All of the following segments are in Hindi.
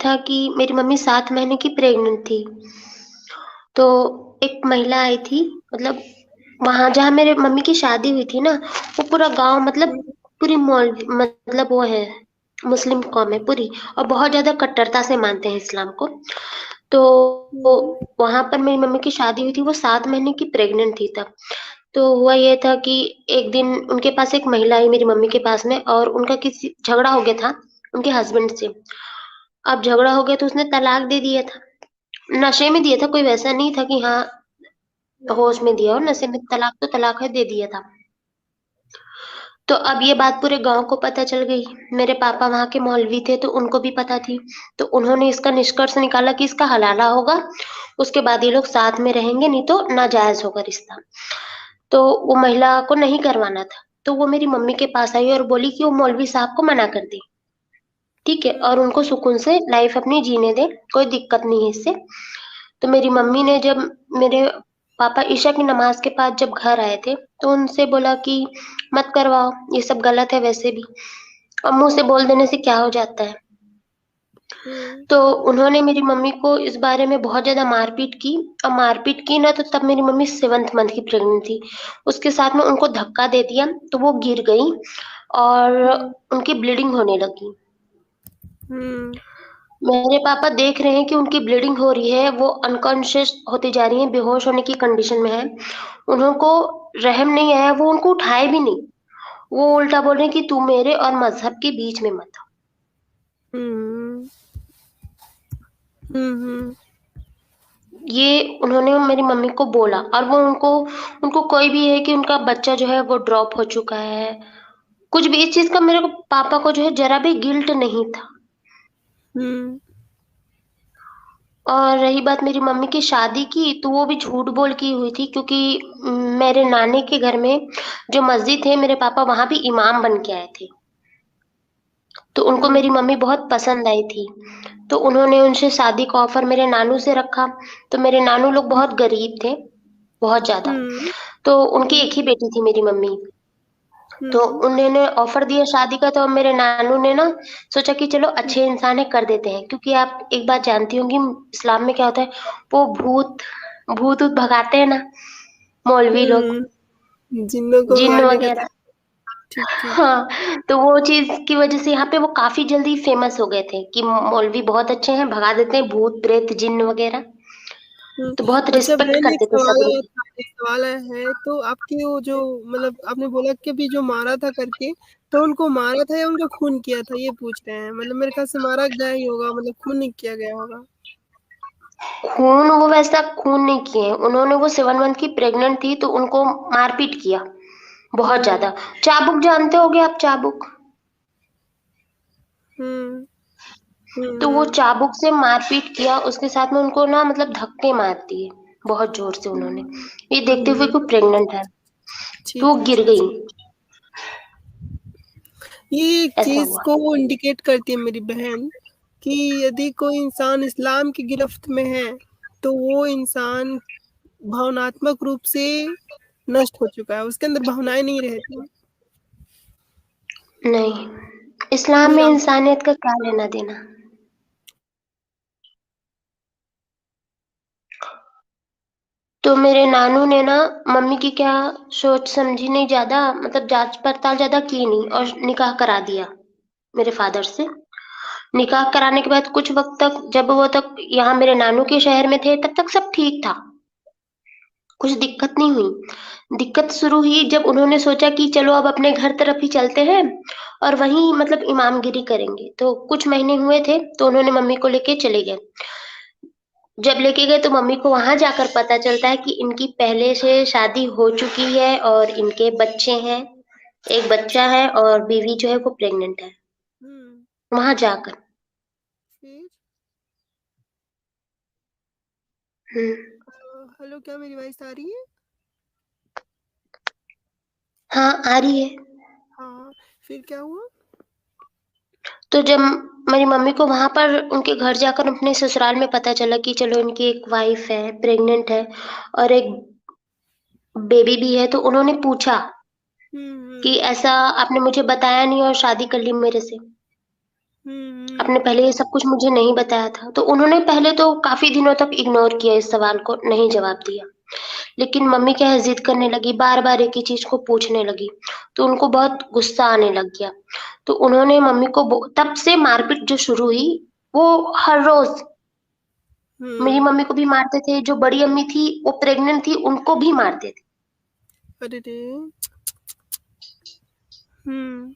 था कि मेरी मम्मी 7 महीने की प्रेग्नेंट थी। तो एक महिला आई थी, मतलब वहाँ जहाँ मेरे मम्मी की शादी हुई थी ना, वो पूरा गाँव मतलब हम्म, पूरी मतलब वो है, मुस्लिम कौम है पूरी, और बहुत ज़्यादा कट्टरता से मानते हैं इस्लाम को। तो हम्म, वहाँ पर मेरी मम्मी की शादी हुई थी, वो 7 महीने की प्रेग्नेंट थी तब। तो हुआ ये था कि एक दिन उनके पास एक महिला आई मेरी मम्मी के पास में, और उनका किसी झगड़ा हो गया था उनके हस्बैंड से। अब झगड़ा हो गया तो उसने तलाक दे दिया था। नशे में दिया था, कोई वैसा नहीं था कि हाँ होश में दिया हो, नशे में तलाक तो तलाक है, दे दिया था। तो अब ये बात पूरे गांव को पता चल गई। मेरे पापा वहां के मौलवी थे तो उनको भी पता थी। तो उन्होंने इसका निष्कर्ष निकाला कि इसका हलाला होगा, उसके बाद ये लोग साथ में रहेंगे, नहीं तो नाजायज होगा रिश्ता। तो वो महिला को नहीं करवाना था। तो वो मेरी मम्मी के पास आई और बोली कि वो मौलवी साहब को मना कर दे, ठीक है, और उनको सुकून से लाइफ अपनी जीने दे, कोई दिक्कत नहीं है इससे। तो मेरी मम्मी ने जब मेरे पापा ईशा की नमाज के बाद जब घर आए थे, तो उनसे बोला कि मत करवाओ, ये सब गलत है वैसे भी, और मुंह से बोल देने से क्या हो जाता है। हम्म, तो उन्होंने मेरी मम्मी को इस बारे में बहुत ज्यादा मारपीट की। और मारपीट की ना, तो तब मेरी मम्मी 7th मंथ की प्रेग्नेंट थी। उसके साथ में उनको धक्का दे दिया तो वो गिर गई, और हम्म, उनकी ब्लीडिंग होने लगी। हम्म, मेरे पापा देख रहे हैं कि उनकी ब्लीडिंग हो रही है, वो अनकॉन्शियस होती जा रही है, बेहोश होने की कंडीशन में है। उनको रहम नहीं आया, वो उनको उठाए भी नहीं। वो उल्टा बोल रहे हैं कि तू मेरे और मजहब के बीच में मत आ। हम्म, हम्म, ये उन्होंने मेरी मम्मी को बोला, और वो उनको उनको कोई भी है कि उनका बच्चा जो है वो ड्रॉप हो चुका है, कुछ भी इस चीज का मेरे को पापा को जो है जरा भी गिल्ट नहीं था। हम्म, और रही बात मेरी मम्मी की शादी की, तो वो भी झूठ बोल की हुई थी, क्योंकि मेरे नानी के घर में जो मस्जिद है, मेरे पापा वहां भी इमाम बन के आए थे। तो उनको हम्म, मेरी मम्मी बहुत पसंद आई थी। तो उन्होंने उनसे शादी का ऑफर मेरे नानू से रखा। तो मेरे नानू लोग बहुत गरीब थे, बहुत ज्यादा। हम्म, तो उनकी हम्म, एक ही बेटी थी मेरी मम्मी। तो हम्म, उन्होंने ऑफर दिया शादी का, तो मेरे नानू ने ना सोचा कि चलो अच्छे इंसान है, कर देते हैं, क्योंकि आप एक बात जानती होंगी इस्लाम में क्या होता है, वो भूत भूत ऊत भगाते हैं ना, मौलवी लोग, जिन्नों को जिन्न भगाने का था। वगैरह। ठीक, ठीक। हाँ, तो वो चीज की वजह से यहाँ पे वो काफी जल्दी फेमस हो गए थे कि मौलवी बहुत अच्छे हैं, भगा देते हैं भूत प्रेत जिन्न वगैरह। हुँ। तो बहुत अच्छा रिस्पेक्ट बहन करते थे सब उनकी। एक सवाल है तो आपकी वो जो मतलब आपने बोला कि अभी जो मारा था करके, तो उनको मारा था या उनका खून किया था? ये पूछ रहे हैं। मतलब मेरे ख़्याल से मारा गया ही होगा मतलब खून नहीं किया गया होगा। खून वो वैसा खून नहीं किए, उन्होंने वो 7 मंथ की प्रेग्नेंट थी तो उनको मारपीट किया बहुत हुँ, ज्यादा। चाबुक जानते होगे आप, चाबुक? हुँ, हुँ, तो वो हुँ, चाबुक से मारपीट किया, उसके साथ में उनको ना मतलब धक्के मार दिए बहुत जोर से उन्होंने, हुँ, ये देखते हुए हुँ, कि प्रेग्नेंट है। तो वो ठीक है, गिर ठीक गई, है। ये एक ऐसा चीज़ हुआ। को इंडिकेट करती है मेरी बहन कि यदि कोई इंसान इस्लाम की गिरफ्त में है, तो वो इंसान भावनात्मक रूप से नष्ट हो चुका है, उसके अंदर भावनाएँ नहीं रहती। नहीं, इस्लाम में मेरा इंसानियत का क्या लेना देना। तो मेरे नानू ने ना मम्मी की क्या सोच समझी नहीं, ज्यादा मतलब जांच पड़ताल ज्यादा की नहीं, और निकाह करा दिया मेरे फादर से। निकाह कराने के बाद कुछ वक्त तक, जब वो तक यहाँ मेरे नानू के शहर में थे, तब तक सब ठीक था, कुछ दिक्कत नहीं हुई। दिक्कत शुरू हुई जब उन्होंने सोचा कि चलो अब अपने घर तरफ ही चलते हैं, और वहीं मतलब इमामगिरी करेंगे। तो कुछ महीने हुए थे तो उन्होंने मम्मी को लेके चले गए। जब लेके गए तो मम्मी को वहां जाकर पता चलता है कि इनकी पहले से शादी हो चुकी है और इनके बच्चे हैं, एक बच्चा है, और बीवी जो है वो प्रेग्नेंट है, हुँ, वहां जाकर। फिर हम्म। हेलो क्या मेरी वॉइस आ रही है? हाँ, आ रही है। हाँ, फिर क्या हुआ? तो जब मेरी मम्मी को वहां पर उनके घर जाकर अपने ससुराल में पता चला कि चलो इनकी एक वाइफ है, प्रेग्नेंट है, और एक बेबी भी है, तो उन्होंने पूछा हुँ, कि हुँ, ऐसा आपने मुझे बताया नहीं और शादी कर ली मेरे से। आपने हुँ, पहले ये सब कुछ मुझे नहीं बताया था। तो उन्होंने पहले तो काफ़ी दिनों तक इग्नोर किया इस सवाल को, नहीं जवाब दिया। लेकिन मम्मी क्या है ज़िद करने लगी, बार-बार एक ही चीज़ को पूछने लगी, तो उनको बहुत गुस्सा आने लग गया। तो उन्होंने मम्मी को बो तब से मारपीट जो शुरू हुई, वो हर रोज़ मेरी हुँ। मम्मी को भी मारते थे, जो बड़ी अम्मी थी, वो प्रेग्नेंट थी, उनको भी मारते थे। अरे रे! हुँ,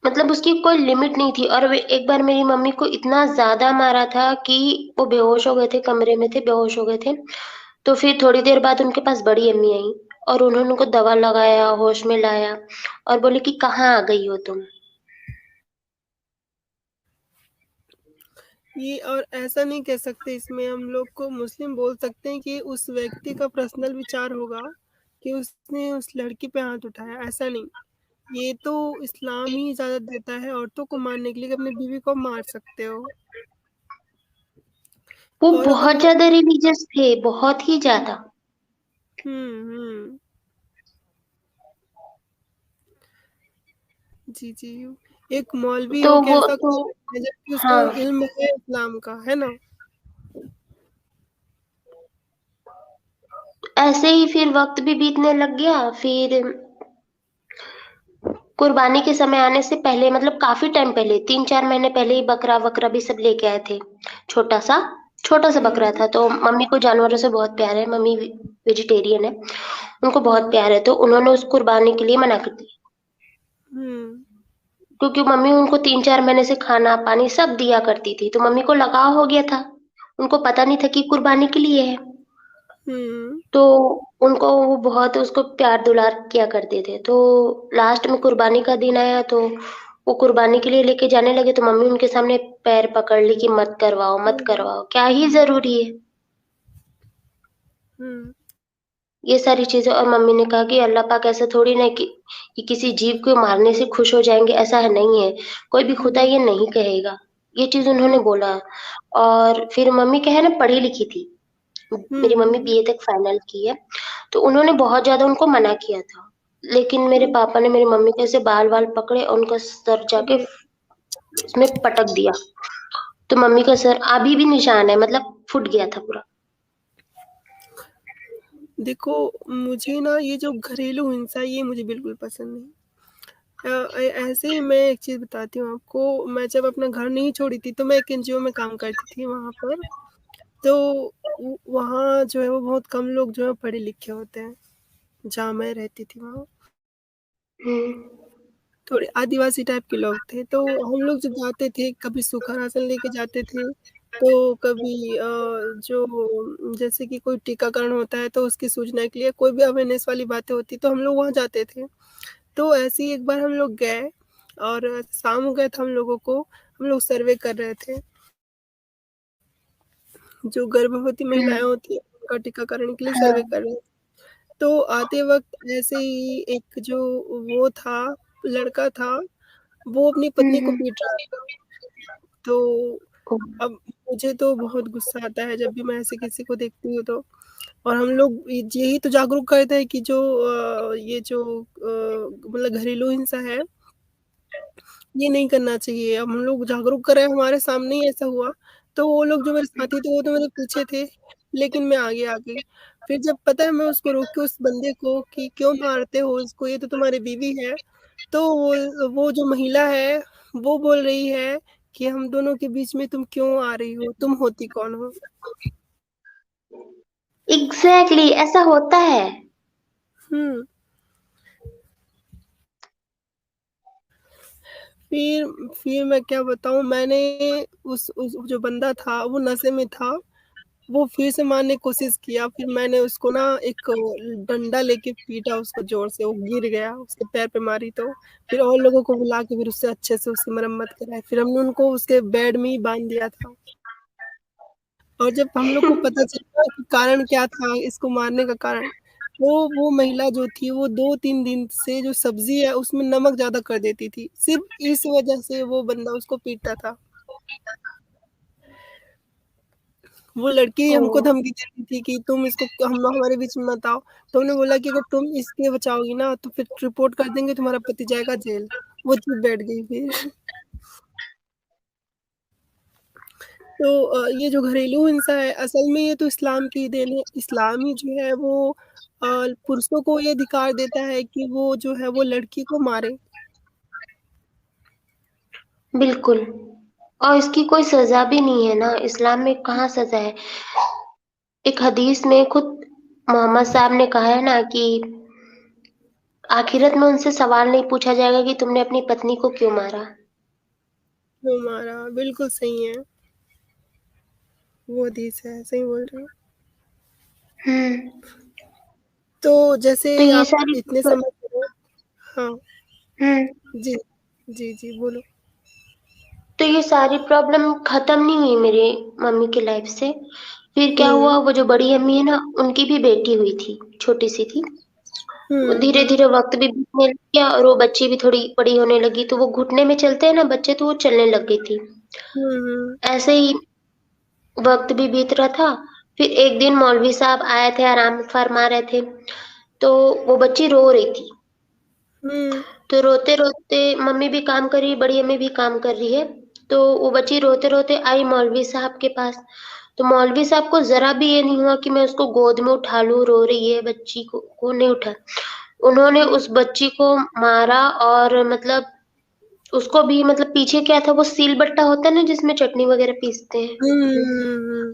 मतलब उसकी कोई लिमिट नहीं थी और वे एक बार मेरी मम्मी को इतना ज़्यादा मारा था कि वो बेहोश हो गए थे, कमरे में थे, बेहोश हो गए थे। तो फिर थोड़ी देर बाद उनके पास बड़ी अम्मी आईं और उन्होंने उनको दवा लगाया, होश में लाया और बोले कि कहाँ आ गई हो तुम? ये और ऐसा नहीं कह सकते, इसमें हम लोग को मुस्लिम बोल सकते हैं कि उस व्यक्ति का पर्सनल विचार होगा कि उसने उस लड़की पे हाथ उठाया, ऐसा नहीं। ये तो इस्लाम ही इजाज़त देता है औरतों को मारने के लिए कि अपनी बीवी को मार सकते हो। वो और अगर बहुत मैं ज़्यादा रिलीजियस थे, बहुत ही ज़्यादा। हुँ। जी, जी। एक मौलवी तो हो के वो ऐसा तो कर रहा है जबकि उसको हाँ, इल्म है इस्लाम का, है ना? ऐसे ही फिर वक़्त भी बीतने लग गया, फिर कुर्बानी के समय आने से पहले मतलब काफ़ी टाइम पहले 3-4 महीने पहले ही बकरा-वकरा भी सब लेके आए थे, छोटा-सा, छोटा-सा बकरा हुँ, था। तो मम्मी को जानवरों से बहुत प्यार है, मम्मी वेजिटेरियन है, उनको बहुत हुँ, प्यार है, तो उन्होंने उस कुर्बानी के लिए मना कर दिया। हुँ, क्योंकि मम्मी उनको 3-4 महीने से खाना-पानी सब दिया करती थी, तो मम्मी को लगाव हो गया था। उनको पता नहीं था कि कुर्बानी के लिए है। हुँ, तो उनको वो बहुत उसको प्यार-दुलार किया करते थे। तो लास्ट में कुर्बानी का दिन आया तो वो कुर्बानी के लिए लेके जाने लगे तो मम्मी उनके सामने पैर पकड़ ली कि मत करवाओ, मत हुँ, करवाओ, क्या ही ज़रूरी है? हुँ, ये सारी चीज़ें और मम्मी ने कहा कि अल्लाह पाक ऐसा थोड़ी ना है कि किसी जीव को मारने से खुश हो जाएँगे, ऐसा है नहीं है। कोई भी खुदा हुँ, ये नहीं कहेगा। ये चीज़ हुँ, उन्होंने बोला और फिर मम्मी क्या है ना पढ़ी-लिखी थी। मेरी मम्मी हुँ, बीए तक फाइनल की है, तो उन्होंने बहुत ज़्यादा उनको मना किया था। लेकिन मेरे हुँ, पापा ने मेरी मम्मी के ऐसे बाल-वाल पकड़े और उनका सर जाके हुँ। उसमें पटक दिया। तो मम्मी का सर अभी भी निशान है मतलब फूट गया था पूरा। देखो, मुझे ना ये जो घरेलू हिंसा है ये मुझे बिल्कुल पसंद नहीं। ऐसे ही मैं एक चीज़ बताती हूँ आपको, मैं जब अपना घर नहीं छोड़ी थी तो मैं एक एनजीओ में काम करती थी वहाँ पर। तो वहाँ जो है वो बहुत कम लोग जो है पढ़े-लिखे होते हैं, जहाँ मैं रहती थी वहाँ। हुँ। थोड़े आदिवासी टाइप के लोग थे, तो हम लोग जब जाते थे, कभी सूखा राशन लेके जाते थे, तो कभी जैसे कि कोई टीकाकरण होता है, तो उसकी सूचना के लिए कोई भी अवेयरनेस वाली बातें होती, तो हम लोग वहाँ जाते थे। तो ऐसे ही एक बार हम लोग गए और शाम हो गया था हम लोगों को, हम लोग सर्वे कर रहे थे। जो गर्भवती हुँ, महिलाएँ होती हैं, उनका टीकाकरण के लिए हाँ। सर्वे कर रहे थे। तो आते वक़्त ऐसे ही एक जो वो था, लड़का था, वो अपनी हुँ, पत्नी को हुँ। पीट रहा था। तो ओह! अब मुझे तो बहुत गुस्सा आता है जब भी मैं ऐसे किसी को देखती हूँ तो। और हम लोग यही तो जागरूक करते हैं कि ये जो मतलब घरेलू हिंसा है, ये नहीं करना चाहिए। अब हम लोग जागरूक कर रहे हैं, हमारे सामने ही ऐसा हुआ। तो वो लोग जो मेरे साथी थे, वो तो मेरे पीछे थे, लेकिन मैं आगे आ गई। फिर जब पता है मैं उसको रोकी उस बंदे को कि क्यों मारते हो इसको, ये तो तुम्हारी बीवी है। तो वो जो महिला है, वो बोल रही है कि हम दोनों के बीच में तुम क्यों आ रही हो? तुम होती कौन हो? एग्ज़ैक्टली ऐसा होता है। हुँ। फिर फिर मैं क्या बताऊँ, मैंने उस जो बंदा था वो नशे में था, वो फिर से मारने की कोशिश किया, फिर मैंने उसको ना एक डंडा लेके पीटा उसको ज़ोर से, वो गिर गया, उसके पैर पे मारी तो। फिर और लोगों को बुला के फिर उससे अच्छे से उसकी मरम्मत कराई, फिर हमने उनको उसके बेड में ही बाँध दिया था। और जब हम लोग को पता चला कि कारण क्या था इसको मारने का कारण, वो महिला जो थी वो 2-3 दिन से जो सब्ज़ी है उसमें नमक ज़्यादा कर देती थी। सिर्फ़ इस वज़ह से वो बंदा उसको पीटता था। वो लड़की हमको ओह! धमकी देती थी कि तुम इसको हम हमारे बीच में मत आओ। तो हमने बोला कि अगर तुम इसके बचाओगी ना तो फिर रिपोर्ट कर देंगे, तुम्हारा पति जाएगा जेल। वो चुप बैठ गई फिर। तो ये जो घरेलू हिंसा है, असल में ये तो इस्लाम की देन है। इस्लाम ही जो है वो पुरुषों को ये अधिकार देता है कि वो जो है वो लड़की को मारे। बिल्कुल। और इसकी कोई सज़ा भी नहीं है ना, इस्लाम में कहाँ सज़ा है? एक हदीस में खुद मोहम्मद साहब ने कहा है ना कि आखिरत में उनसे सवाल नहीं पूछा जाएगा कि तुमने अपनी पत्नी को क्यों मारा? क्यों मारा? बिल्कुल सही है। वो हदीस है, सही बोल रहे हो। हुँ। तो जैसे तो ये आप सारी इतने प समझ रहे हो। हाँ, हुँ। जी। जी, जी, बोलो। तो ये सारी प्रॉब्लम खत्म नहीं हुई मेरी मम्मी की लाइफ से। फिर क्या हुँ, हुआ, वो जो बड़ी अम्मी है ना, उनकी भी बेटी हुई थी, छोटी-सी थी। वो हुँ, हुँ, धीरे-धीरे वक़्त भी बीतने लग गया और वो बच्ची भी थोड़ी बड़ी होने लगी, तो वो घुटने में चलते हैं ना बच्चे, तो वो चलने लग गई थी। हुँ, हुँ, ऐसे ही वक़्त भी बीत रहा था, फिर एक दिन मौलवी साहब आए थे, आराम फरमा रहे थे, तो वो बच्ची रो रही थी। हुँ, तो रोते-रोते मम्मी भी काम कर रही है, बड़ी अम्मी भी काम कर रही है, तो वो बच्ची रोते-रोते आई मौलवी साहब के पास। तो मौलवी साहब को ज़रा भी ये नहीं हुआ कि मैं उसको गोद में उठा लूँ, रो रही है बच्ची को नहीं उठाया। उन्होंने हुँ, उस बच्ची को मारा और मतलब उसको भी मतलब पीछे क्या था वो सिलबट्टा होता है ना जिसमें चटनी वग़ैरह पीसते हैं, हुँ, हुँ,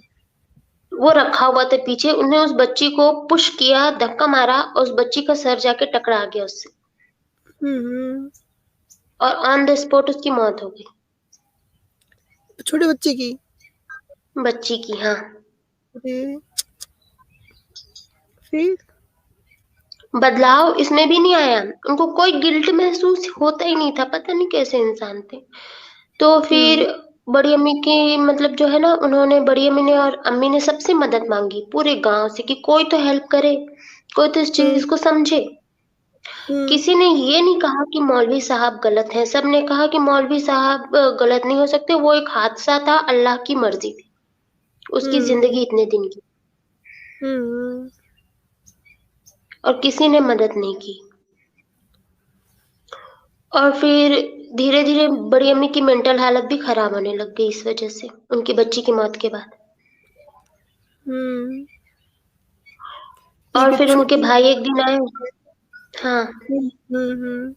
वो रखा हुआ था पीछे, उन्होंने उस बच्ची को पुश किया, धक्का मारा और उस बच्ची का सर जाके टकरा गया उससे हुँ, हुँ। और ऑन द स्पॉट उसकी मौत हो गई, छोटे बच्चे की? बच्ची की हाँ। अरे! फिर? बदलाव इसमें भी नहीं आया, उनको कोई गिल्ट महसूस होता ही नहीं था, पता नहीं कैसे इंसान थे। तो फिर हुँ, बड़ी अम्मी की मतलब जो है ना, उन्होंने बड़ी अम्मी ने और अम्मी ने सबसे मदद माँगी, पूरे गाँव से कि कोई तो हेल्प करे, कोई तो इस हुँ, चीज़ को समझे। हुँ, किसी ने ये नहीं कहा कि मौलवी साहब गलत हैं, सबने कहा कि मौलवी साहब गलत नहीं हो सकते, वो एक हादसा था, अल्लाह की मर्ज़ी थी, उसकी हुँ, ज़िंदगी इतने दिन की हुँ, और किसी ने मदद नहीं की। और फिर धीरे-धीरे बड़ी अम्मी की मेंटल हालत भी खराब होने लग गई इस वज़ह से, उनकी बच्ची की मौत के बाद। हुँ। एक और फिर उनके छोटी भाई एक दिन आए हाँ, हुँ, हुँ, हुँ,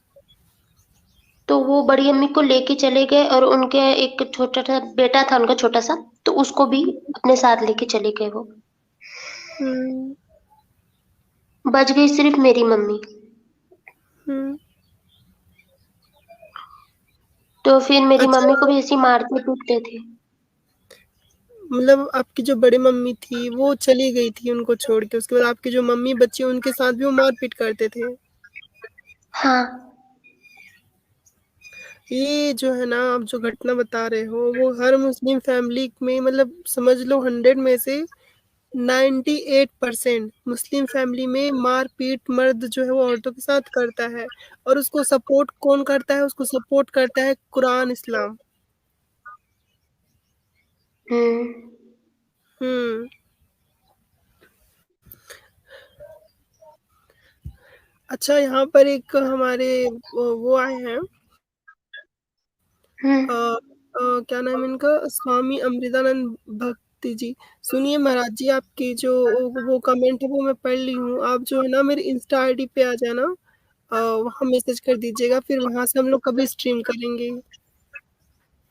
तो वो बड़ी अम्मी को लेके चले गए और उनके एक छोटा-सा बेटा था उनका छोटा-सा, तो उसको भी अपने साथ लेके चले गए वो। हुँ, बच गई सिर्फ़ मेरी मम्मी। हुँ। तो फिर मेरी अच्छा, मम्मी को भी ऐसे ही मारते-पीटते थे। मतलब आपकी जो बड़ी मम्मी थी, वो चली गई थी उनको छोड़ के, उसके बाद आपकी जो मम्मी बची उनके साथ भी वो मार-पीट करते थे। हाँ, ये जो है ना आप जो घटना बता रहे हो, वो हर मुस्लिम फैमिली में मतलब समझ लो 100 में से 98% मुस्लिम फैमिली में मार-पीट मर्द जो है वो औरतों के साथ करता है और उसको सपोर्ट कौन करता है? उसको सपोर्ट करता है कुरान, इस्लाम। हुँ, हुँ। अच्छा यहाँ पर एक हमारे वो आए हैं हुँ, क्या नाम है इनका? स्वामी अमृतानंद भक्ति जी। सुनिए महाराज जी आपकी जो वो कमेंट है वो मैं पढ़ ली हूँ। आप जो है ना मेरी इंस्टा आईडी पे आ जाना वहाँ मैसेज कर दीजिएगा फिर वहाँ से हम लोग कभी स्ट्रीम करेंगे।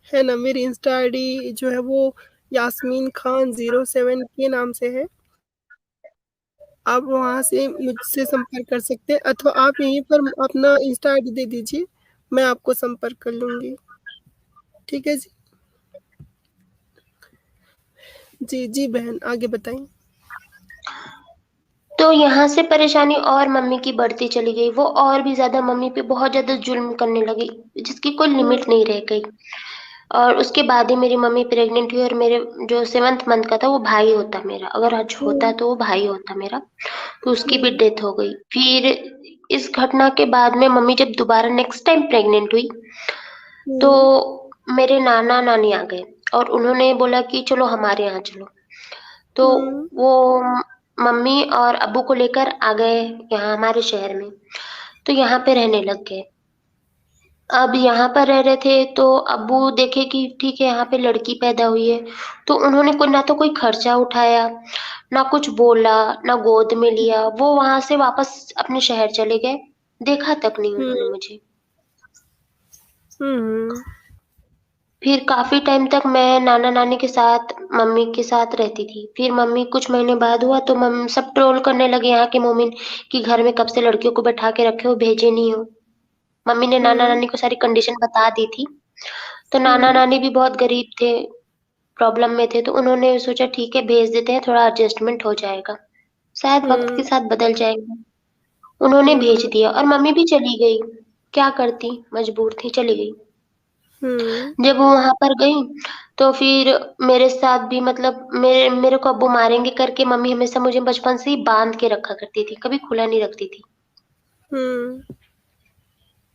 है ना? मेरी इंस्टा आईडी जो है वो यास्मीन खान 07 के नाम से है। आप वहाँ से मुझसे संपर्क कर सकते हैं अथवा आप यहीं पर अपना इंस्टा आईडी दे दीजिए, मैं आपको संपर्क कर लूँगी। ठीक है जी? जी, जी बहन आगे बताएँ। तो यहाँ से परेशानी और मम्मी की बढ़ती चली गई, वो और भी ज़्यादा मम्मी पे बहुत ज़्यादा ज़ुल्म करने लगी, जिसकी कोई हुँ, लिमिट नहीं रह गई। और उसके बाद ही मेरी मम्मी प्रेग्नेंट हुई और मेरे जो 7th मंथ का था वो भाई होता मेरा, अगर आज होता हुँ, तो वो भाई होता मेरा, तो उसकी भी हुँ, डेथ हो गई। फिर इस घटना के बाद में मम्मी जब दोबारा नेक्स्ट टाइम प्रेग्नेंट हुई, तो हुँ, मेरे नाना-नानी आ गए और उन्होंने बोला कि चलो हमारे यहाँ चलो। तो हुँ, वो मम्मी और अब्बू को लेकर आ गए यहाँ हमारे शहर में, तो यहाँ पे रहने लग गए। अब यहाँ पर रह रहे थे तो अब्बू देखे कि ठीक है यहाँ पे लड़की पैदा हुई है, तो उन्होंने कोई ना तो कोई खर्चा उठाया, ना कुछ बोला, ना गोद में लिया। वो वहाँ से वापस अपने शहर चले गए, देखा तक नहीं हुँ, उन्होंने मुझे। हुँ, फिर काफ़ी टाइम तक मैं नाना-नानी के साथ, मम्मी के साथ रहती थी। फिर मम्मी कुछ महीने बाद हुआ तो सब ट्रोल करने लगे यहाँ के मोमिन कि घर में कब से लड़कियों को बैठा के रखे हो, भेजे नहीं हो। मम्मी ने हुँ, नाना-नानी को सारी कंडीशन बता दी थी। तो हुँ, नाना-नानी भी बहुत गरीब थे, प्रॉब्लम में थे, तो उन्होंने सोचा ठीक है भेज देते हैं, थोड़ा एडजस्टमेंट हो जाएगा। शायद वक़्त के हुँ, साथ बदल जाएगा। उन्होंने भेज हुँ, दिया और मम्मी भी चली गई। क्या करती, मजबूर थी, चली गई। हुँ, जब वो वहाँ पर गई, तो फिर मेरे साथ भी मतलब मेरे मेरे को अब्बू मारेंगे करके मम्मी हमेशा मुझे बचपन से ही बाँध के रखा करती थी, कभी खुला नहीं रखती थी। हुँ,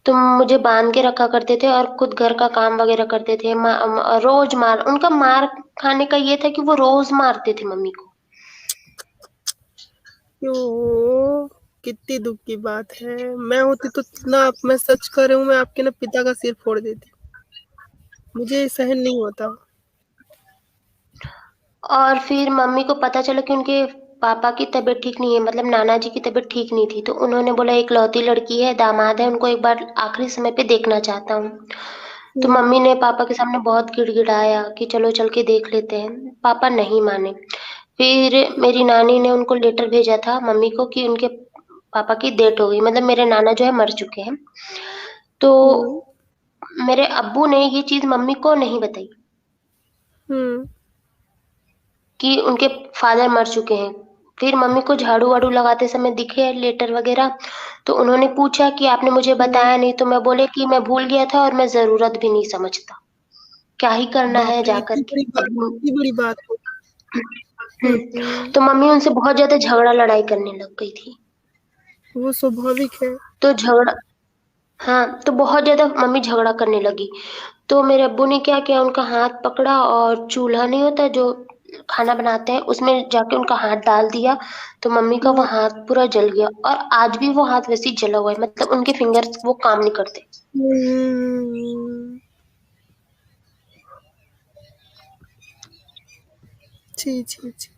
तो मुझे बाँध के रखा करते थे और खुद घर का काम वग़ैरह करते थे। रोज़ मार उनका मार खाने का ये था कि वो रोज़ मारते थे मम्मी को। ओह! कितनी दुःख की बात है। मैं होती तो ना मैं सच कह रही हूँ, मैं आपके ना पिता का सिर फोड़ देती। मुझे सहन नहीं होता। और फिर मम्मी को पता चला कि उनके पापा की तबीयत ठीक नहीं है, मतलब नाना जी की तबीयत ठीक नहीं थी, तो उन्होंने बोला इकलौती लड़की है, दामाद है, उनको एक बार आखिरी समय पे देखना चाहता हूँ। तो हुँ, मम्मी ने पापा के सामने बहुत गिड़गिड़ाया कि चलो चल के देख लेते हैं। पापा नहीं माने। फिर मेरी नानी ने उनको लेटर भेजा था मम्मी को कि उनके पापा की डेथ हो गई, मतलब मेरे नाना जो है मर चुके हैं। तो हुँ, मेरे अब्बू ने ये चीज़ मम्मी को नहीं बताई हुँ, कि उनके फादर मर चुके हैं। फिर मम्मी को झाड़ू-वाड़ू लगाते समय दिखे लेटर वग़ैरह, तो उन्होंने पूछा कि आपने मुझे हुँ। बताया नहीं, तो मैं बोले कि मैं भूल गया था और मैं ज़रूरत भी नहीं समझता। क्या ही करना है बाप रे! जाकर के अभी। इतनी बड़ी बात हो हुँ, हुँ, तो मम्मी उनसे बहुत ज़्यादा झगड़ा लड़ाई करने लग गई थी। वो स्वाभाविक है। तो झगड़ा हाँ, तो बहुत ज़्यादा मम्मी झगड़ा करने लगी। तो मेरे अब्बू ने क्या किया, उनका हाथ पकड़ा और चूल्हा नहीं होता जो खाना बनाते हैं, उसमें जाके उनका हाथ डाल दिया, तो मम्मी का वो हुँ, हाथ पूरा जल गया और आज भी वो हाथ वैसे ही जला हुआ है, मतलब उनके फिंगर्स वो काम नहीं करते। हुँ। जी, जी, जी।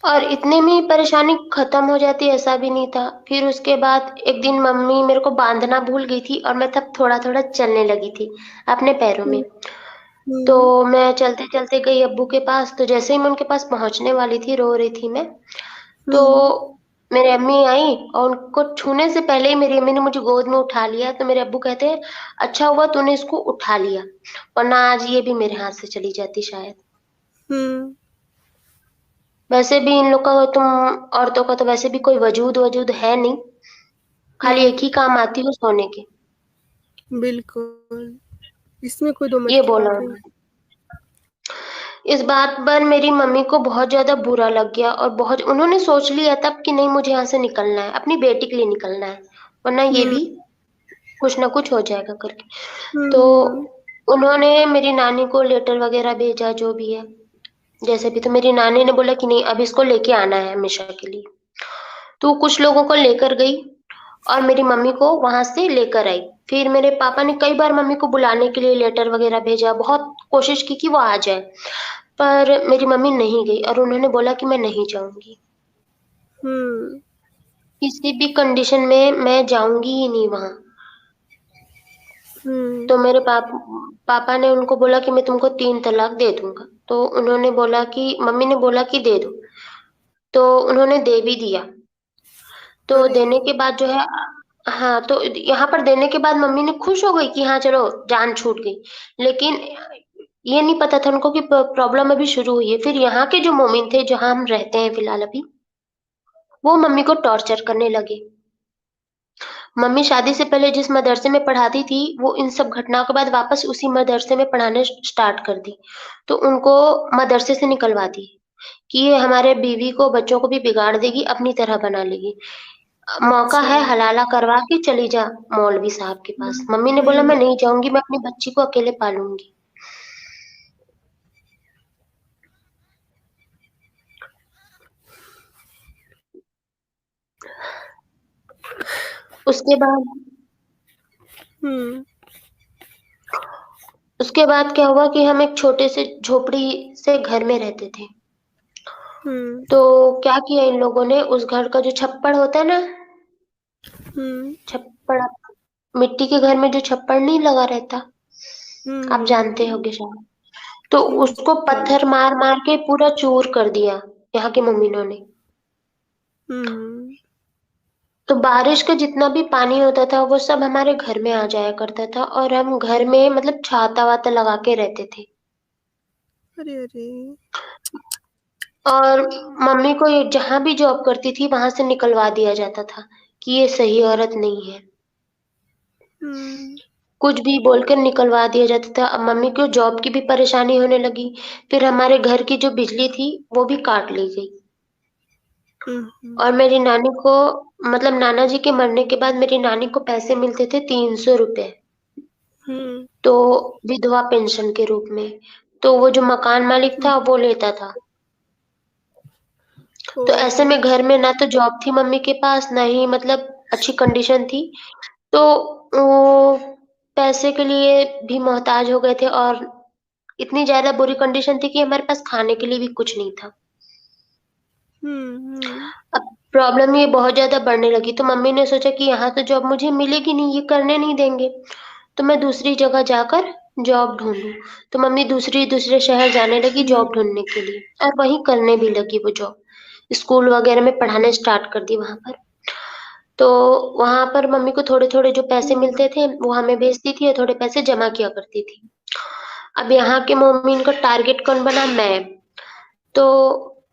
और इतने में ही परेशानी खत्म हो जाती ऐसा भी नहीं था। फिर उसके बाद एक दिन मम्मी मेरे को बाँधना भूल गई थी और मैं तब थोड़ा-थोड़ा चलने लगी थी, अपने पैरों में। हुँ, तो हुँ, मैं चलते-चलते गई अब्बू के पास, तो जैसे ही मैं उनके पास पहुँचने वाली थी, रो रही थी मैं, तो हुँ। मेरी अम्मी आई और उनको छूने से पहले ही मेरी अम्मी ने मुझे गोद में उठा लिया, तो मेरे अब्बू कहते हैं, "अच्छा हुआ तूने इसको उठा लिया, वरना आज ये भी मेरे हाथ से चली जाती शायद।" हुँ, वैसे भी इन लोग का तुम औरतों का तो वैसे भी कोई वजूद-वजूद है नहीं, खाली एक हुँ, ही काम आती हो सोने के, बिल्कुल। इसमें कोई दो मत ये की बोला बात नहीं। उन्होंने। इस बात पर मेरी मम्मी को बहुत ज़्यादा बुरा लग गया और बहुत उन्होंने सोच लिया तब कि नहीं मुझे यहाँ से निकलना है, अपनी बेटी के लिए निकलना है, वरना ये हुँ, भी कुछ ना कुछ हो जाएगा करके। हुँ, तो हुँ, उन्होंने मेरी नानी को लेटर वग़ैरह भेजा जो भी है, जैसे भी तो मेरी नानी ने बोला कि नहीं अब इसको लेके आना है हमेशा के लिए। तो कुछ लोगों को लेकर गई और मेरी मम्मी को वहाँ से लेकर आई। फिर मेरे पापा ने कई बार मम्मी को बुलाने के लिए लेटर वग़ैरह भेजा, बहुत कोशिश की कि वो आ जाए। पर मेरी मम्मी नहीं गई और उन्होंने बोला कि मैं नहीं जाऊँगी। हुँ, किसी भी कंडीशन में मैं जाऊँगी ही नहीं वहाँ। हुँ, तो मेरे पापा ने उनको बोला कि मैं तुमको 3 तलाक दे दूँगा। तो उन्होंने बोला कि मम्मी ने बोला कि दे दो, तो उन्होंने दे भी दिया। तो अरे! देने के बाद जो है हाँ, तो यहाँ पर देने के बाद मम्मी ने खुश हो गई कि हाँ, चलो जान छूट गई। लेकिन ये नहीं पता था उनको कि प्रॉब्लम अभी शुरू हुई है। फिर यहाँ के जो मोमिन थे, जहाँ हम रहते हैं फिलहाल अभी, वो मम्मी को टॉर्चर करने लगे। मम्मी शादी से पहले जिस मदरसे में पढ़ाती थी, वो इन सब घटनाओं के बाद वापस उसी मदरसे में पढ़ाने स्टार्ट कर दी। तो उनको मदरसे से निकलवा दी कि ये हमारे बीवी को, बच्चों को भी बिगाड़ देगी, अपनी तरह बना लेगी। मौका अच्छा। है हलाला करवा के चली जा मौलवी साहब के हुँ, पास। मम्मी ने बोला मैं हुँ, नहीं जाऊँगी, मैं अपनी बच्ची को अकेले पालूँगी। उसके बाद हुँ, उसके बाद क्या हुआ कि हम एक छोटे से झोपड़ी से घर में रहते थे। हुँ, तो क्या किया इन लोगों ने, उस घर का जो छप्पड़ होता है ना, हुँ, छप्पड़, मिट्टी के घर में जो छप्पड़ नहीं लगा रहता, हुँ, आप हुँ, जानते होंगे शायद। तो हुँ, उसको जानती पत्थर मार-मार के पूरा चूर कर दिया, यहाँ की मम्मी ने। हुँ, तो बारिश का जितना भी पानी होता था, वो सब हमारे घर में आ जाया करता था और हम घर में मतलब छाता-वाता लगा के रहते थे। अरे, अरे! और मम्मी को ये जहाँ भी जॉब करती थी, वहाँ से निकलवा दिया जाता था कि ये सही औरत नहीं है। हुँ, कुछ भी बोलकर निकलवा दिया जाता था। अब मम्मी को जॉब की भी परेशानी होने लगी, फिर हमारे घर की जो बिजली थी, वो भी काट ली गई। हुँ, और हुँ, मेरी नानी को, मतलब नाना जी के मरने के बाद मेरी नानी को पैसे मिलते थे 300 रुपए, हुँ, तो विधवा पेंशन के रूप में। तो वो जो मकान मालिक हुँ, था, वो लेता था। तो ऐसे ओह! में घर में ना तो जॉब थी मम्मी के पास, ना ही मतलब अच्छी कंडीशन थी। तो वो पैसे के लिए भी मोहताज हो गए थे और इतनी ज़्यादा बुरी कंडीशन थी कि हमारे पास खाने के लिए भी कुछ नहीं था। हुँ, हुँ, अब प्रॉब्लम ये बहुत ज़्यादा बढ़ने लगी, तो मम्मी ने सोचा कि यहाँ तो जॉब मुझे मिलेगी नहीं, ये करने नहीं देंगे, तो मैं दूसरी जगह जाकर जॉब ढूँढूँ। तो मम्मी दूसरे शहर जाने लगी हुँ, जॉब ढूँढने के लिए और वहीं करने भी लगी वो जॉब। स्कूल वगैरह में पढ़ाने स्टार्ट कर दी वहाँ पर। तो वहाँ पर मम्मी को थोड़े-थोड़े जो पैसे हुँ, मिलते थे, वो हमें भेजती थी और थोड़े पैसे जमा किया करती थी। अब यहाँ के मम्मी का टारगेट कौन बना? मैं। तो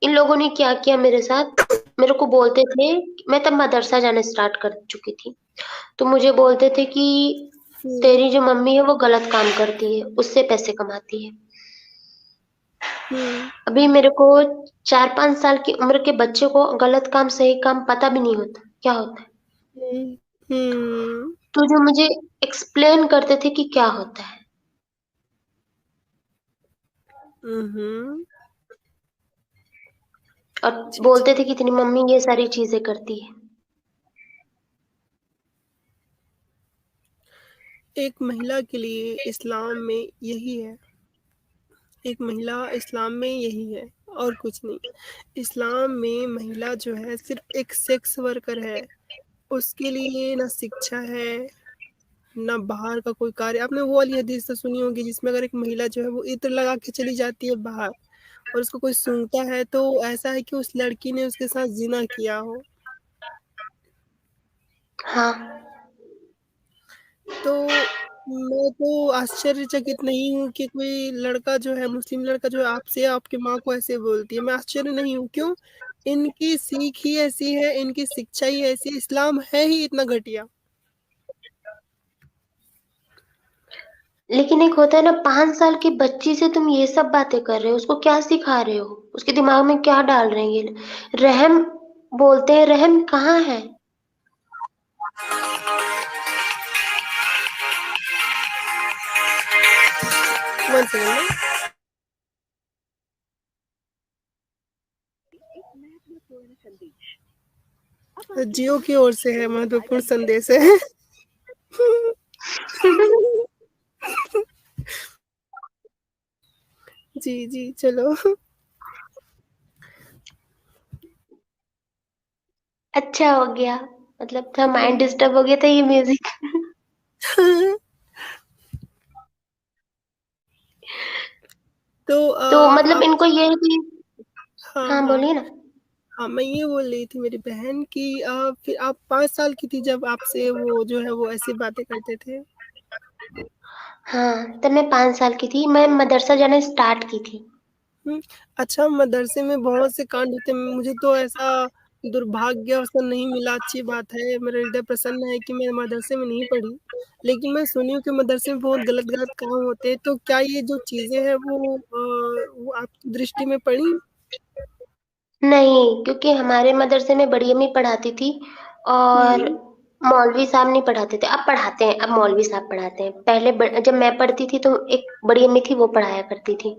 इन लोगों ने क्या किया मेरे साथ, मेरे को बोलते थे, मैं तब मदरसा जाना स्टार्ट कर चुकी थी। तो मुझे बोलते थे कि हुँ, तेरी जो मम्मी है वो गलत काम करती है, उससे पैसे कमाती है। हुँ, अभी मेरे को 4-5 साल की उम्र के बच्चे को गलत काम, सही काम पता भी नहीं होता, क्या होता है। हुँ, हुँ, तो जो मुझे एक्सप्लेन करते थे कि क्या होता है हुँ, और जी, जी। बोलते थे कि तेरी मम्मी ये सारी चीज़ें करती है। एक महिला के लिए इस्लाम में यही है। एक महिला इस्लाम में यही है और कुछ नहीं। इस्लाम में महिला जो है सिर्फ़ एक सेक्स वर्कर है। उसके लिए ना शिक्षा है, ना बाहर का कोई कार्य। आपने वो वाली हदीस तो सुनी होगी जिसमें अगर एक महिला जो है वो इत्र लगा के चली जाती है बाहर और उसको कोई सूंघता है तो ऐसा है कि उस लड़की ने उसके साथ ज़िना किया हो। हाँ, तो मैं तो आश्चर्यचकित नहीं हूँ कि कोई लड़का जो है मुस्लिम लड़का जो है आपसे आपकी माँ को ऐसे बोलती है। मैं आश्चर्य नहीं हूँ, क्यों? इनकी सीख ही ऐसी है, इनकी शिक्षा ही ऐसी है, इस्लाम है ही इतना घटिया। लेकिन एक होता है ना, 5 साल की बच्ची से तुम ये सब बातें कर रहे हो, उसको क्या सिखा रहे हो? उसके दिमाग में क्या डाल रहे हैं ये? रहम बोलते हैं, रहम कहाँ है? 1 सेकंड ना। जियो की ओर से है महत्वपूर्ण संदेश है। जी, जी, चलो। अच्छा हो गया, मतलब थोड़ा माइंड डिस्टर्ब हो गया था ये म्यूज़िक। तो तो मतलब आप इनको ये है कि, हाँ, हाँ, हाँ। बोलिए ना। हाँ, मैं ये बोल रही थी मेरी बहन कि फिर आप 5 साल की थी जब आपसे वो जो है वो ऐसी बातें करते थे? हाँ, तब मैं 5 साल की थी, मैं मदरसा जाना स्टार्ट की थी। हुँ, अच्छा मदरसे में बहुत से कांड होते हैं, मुझे तो ऐसा दुर्भाग्य अवसर नहीं मिला, अच्छी बात है, मेरा हृदय प्रसन्न है कि मैं मदरसे में नहीं पढ़ी। लेकिन मैं सुनी हूँ कि मदरसे में बहुत गलत-गलत काम होते हैं, तो क्या ये जो चीज़ें हैं वो आपकी दृष्टि में पड़ी? नहीं, क्योंकि हमारे मदरसे में बड़ी अम्मी पढ़ाती थी और हुँ। मौलवी साहब नहीं पढ़ाते थे। अब पढ़ाते हैं, अब मौलवी साहब पढ़ाते हैं। पहले जब मैं पढ़ती थी तो एक बड़ी अम्मी थी, वो पढ़ाया करती थी।